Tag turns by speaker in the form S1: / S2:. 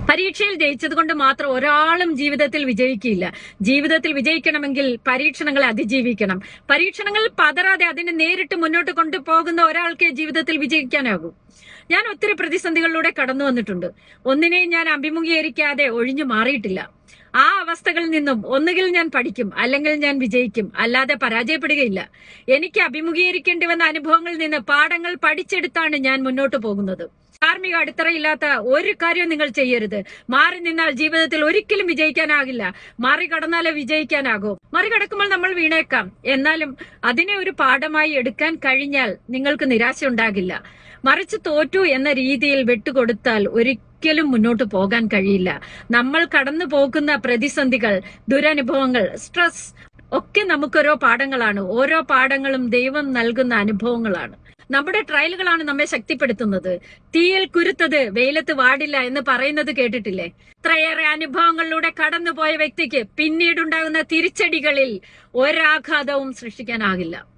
S1: പരീക്ഷയിൽ ജയിച്ചത് കൊണ്ട് മാത്രം ഒരാളും ജീവിതത്തിൽ വിജയിക്കില്ല. ജീവിതത്തിൽ വിജയിക്കണമെങ്കിൽ പരീക്ഷണങ്ങളെ അതിജീവിക്കണം. പരീക്ഷണങ്ങളിൽ പതറാതെ അതിനെ നേരിട്ട് മുന്നോട്ട് കൊണ്ടുപോകുന്ന ഒരാൾക്ക് ജീവിതത്തിൽ വിജയിക്കാനാകും. ഞാൻ ഒത്തിരി പ്രതിസന്ധികളിലൂടെ കടന്നു വന്നിട്ടുണ്ട്. ഒന്നിനെയും ഞാൻ അഭിമുഖീകരിക്കാതെ ഒഴിഞ്ഞു മാറിയിട്ടില്ല. ആ അവസ്ഥകളിൽ നിന്നും ഒന്നുകിൽ ഞാൻ പഠിക്കും, അല്ലെങ്കിൽ ഞാൻ വിജയിക്കും, അല്ലാതെ പരാജയപ്പെടുകയില്ല. എനിക്ക് അഭിമുഖീകരിക്കേണ്ടി വന്ന അനുഭവങ്ങളിൽ നിന്ന് പാഠങ്ങൾ പഠിച്ചെടുത്താണ് ഞാൻ മുന്നോട്ട് പോകുന്നത്. ധാർമ്മിക അടിത്തറയില്ലാത്ത ഒരു കാര്യവും നിങ്ങൾ ചെയ്യരുത്. മാറി നിന്നാൽ ജീവിതത്തിൽ ഒരിക്കലും വിജയിക്കാനാകില്ല. മറികടന്നാലേ വിജയിക്കാനാകൂ. മറികടക്കുമ്പോൾ നമ്മൾ വീണേക്കാം, എന്നാലും അതിനെ ഒരു പാഠമായി എടുക്കാൻ കഴിഞ്ഞാൽ നിങ്ങൾക്ക് നിരാശ ഉണ്ടാകില്ല. മറിച്ച് തോറ്റു എന്ന രീതിയിൽ വിട്ടുകൊടുത്താൽ ഒരിക്കലും മുന്നോട്ട് പോകാൻ കഴിയില്ല. നമ്മൾ കടന്നു പോകുന്ന പ്രതിസന്ധികൾ, ദുരനുഭവങ്ങൾ, സ്ട്രെസ് ഒക്കെ നമുക്കോരോ പാഠങ്ങളാണ്. ഓരോ പാഠങ്ങളും ദൈവം നൽകുന്ന അനുഭവങ്ങളാണ്. നമ്മുടെ ട്രയലുകളാണ് നമ്മെ ശക്തിപ്പെടുത്തുന്നത്. തീയിൽ കുരുത്തത് വെയിലത്ത് വാടില്ല എന്ന് പറയുന്നത് കേട്ടിട്ടില്ലേ? ഇത്രയേറെ അനുഭവങ്ങളിലൂടെ കടന്നുപോയ വ്യക്തിക്ക് പിന്നീടുണ്ടാകുന്ന തിരിച്ചടികളിൽ ഒരാഘാതവും സൃഷ്ടിക്കാനാകില്ല.